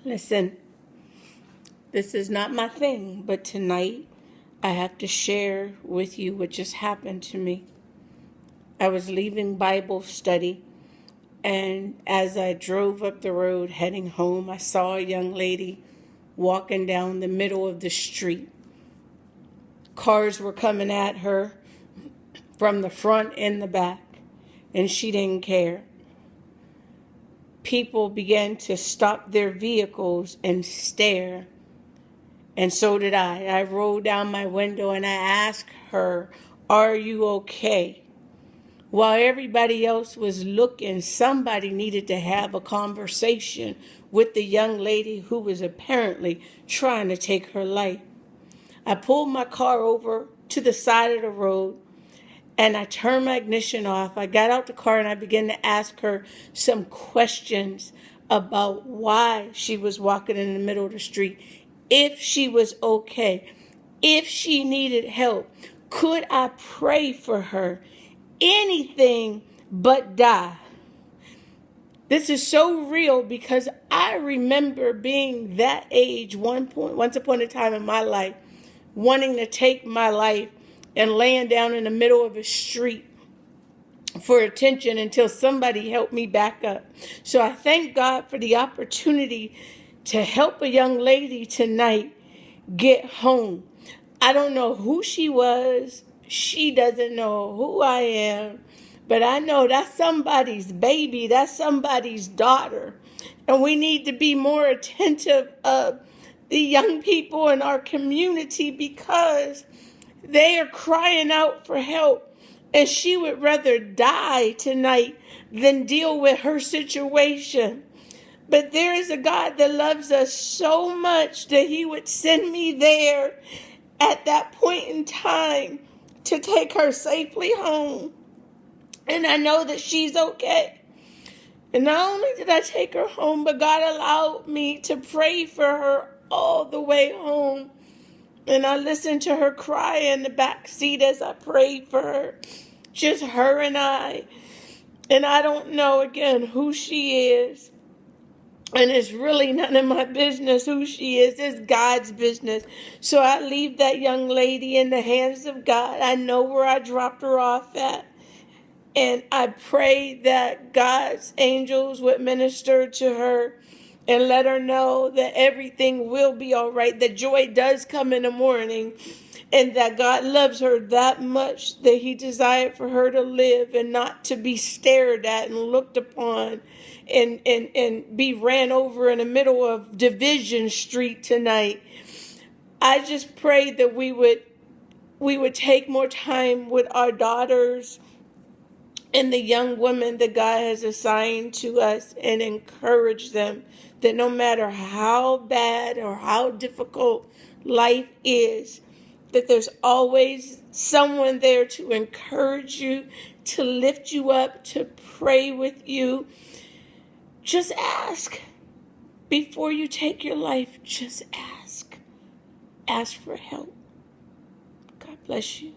Listen, this is not my thing, but tonight I have to share with you what just happened to me. I was leaving Bible study, and as I drove up the road heading home, I saw a young lady walking down the middle of the street. Cars were coming at her from the front and the back, and she didn't care. People began to stop their vehicles and stare, and so did I. I rolled down my window and I asked her, "Are you okay?" While everybody else was looking, somebody needed to have a conversation with the young lady who was apparently trying to take her life. I pulled my car over to the side of the road and I turned my ignition off. I got out the car and I began to ask her some questions about why she was walking in the middle of the street, if she was okay, if she needed help. Could I pray for her? Anything but die. This is so real because I remember being that age once upon a time in my life, wanting to take my life and laying down in the middle of a street for attention until somebody helped me back up. So I thank God for the opportunity to help a young lady tonight get home. I don't know who she was. She doesn't know who I am. But I know that's somebody's baby. That's somebody's daughter. And we need to be more attentive of the young people in our community because they are crying out for help. And she would rather die tonight than deal with her situation. But there is a God that loves us so much that he would send me there at that point in time to take her safely home. And I know that she's okay. And not only did I take her home, but God allowed me to pray for her all the way home. And I listened to her cry in the back seat as I prayed for her. Just her and I. And I don't know, again, who she is. And it's really none of my business who she is. It's God's business. So I leave that young lady in the hands of God. I know where I dropped her off at. And I pray that God's angels would minister to her and let her know that everything will be all right, that joy does come in the morning, and that God loves her that much that he desired for her to live and not to be stared at and looked upon and be ran over in the middle of Division Street tonight. I just pray that we would take more time with our daughters and the young women that God has assigned to us and encourage them that no matter how bad or how difficult life is, that there's always someone there to encourage you, to lift you up, to pray with you. Just ask. Before you take your life, just ask. Ask for help. God bless you.